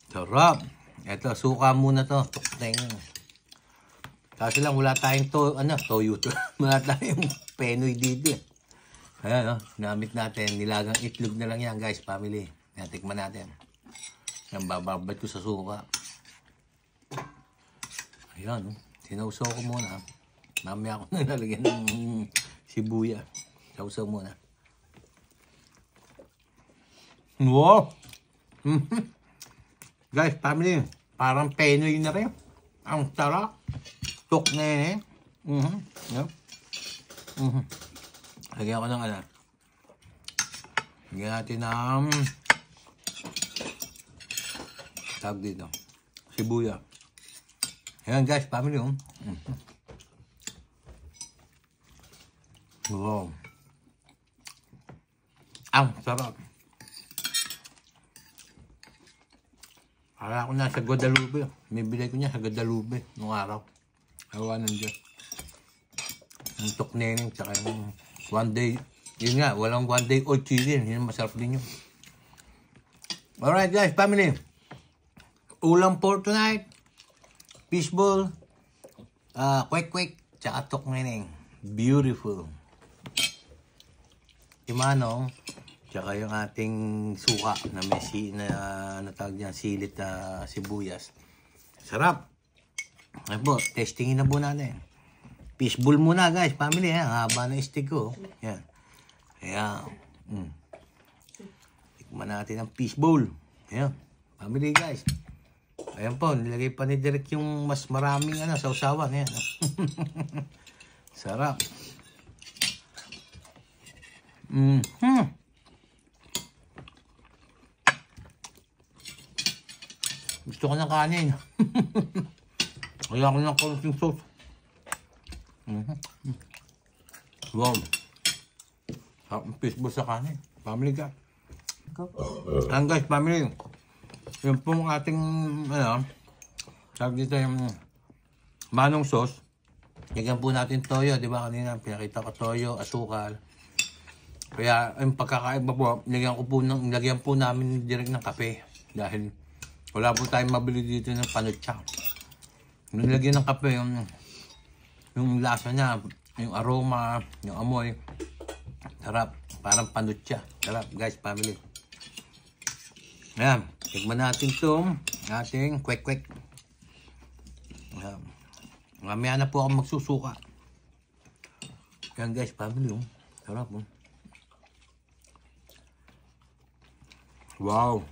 Sarap. Ito, suka muna to. Tukteng. Kasi lang, wala tayong toyo to. Wala tayong penoy dito. Ayan, oh, namit natin. Nilagang itlog na lang yan, guys, family. Yan, tikman natin. Yan, bababad ko sa suka. Ayan, oh. Sinausaw ko muna. Mamaya ako nalalagyan ng sibuya. Sausaw muna. Wow! Guys, family, parang penoy na rin. Ang sarap. Tok na yun eh. Lagyan ko ng lagyan natin ng tawag dito. Sibuya. Ayan guys, family. Wow. Ang sarap. Akala ko na sa Guadalupe. May ko niya sa Guadalupe nung araw. Awa ng Diyos. Yung tokneneng, tsaka yung one day. Yun nga, walang one day old chili. Yun, masarap din yun. Alright guys, family. Ulam for tonight. Fishball. Kwek-kwek. Tsaka tokneneng. Beautiful. Imanong. Tsaka yung ating suka na may natawag niya silit na sibuyas. Sarap. Ay po, testingin na po natin. Fishball muna guys, family. Haba na stick ko. Yan. Ayan. Tikman natin ang fishball. Ayan. Family guys. Ayan po, nilagay pa ni Derek yung mas maraming sausawan. Ayan. Sarap. Gusto ko ng kanin. Kaya ko ng konting sauce. Wow. Fishball sa kanin. Family guys. Ang guys, family. Yung pong ating, tawag dito yung manong sauce. Lagyan po natin toyo. Diba kanina pinakita ko toyo, asukal. Kaya yung pagkakaiba po, lagyan po namin direct ng kape. Dahil wala po tayong mabili dito ng panutsa. Nilagyan ng kape, yung lasa niya, yung aroma, yung amoy. Sarap, parang panutsa. Sarap guys, family. Ayan, tignan natin itong ating kwek-kwek. Mamaya na po ako magsusuka. Ayan guys, family. Sarap. Wow.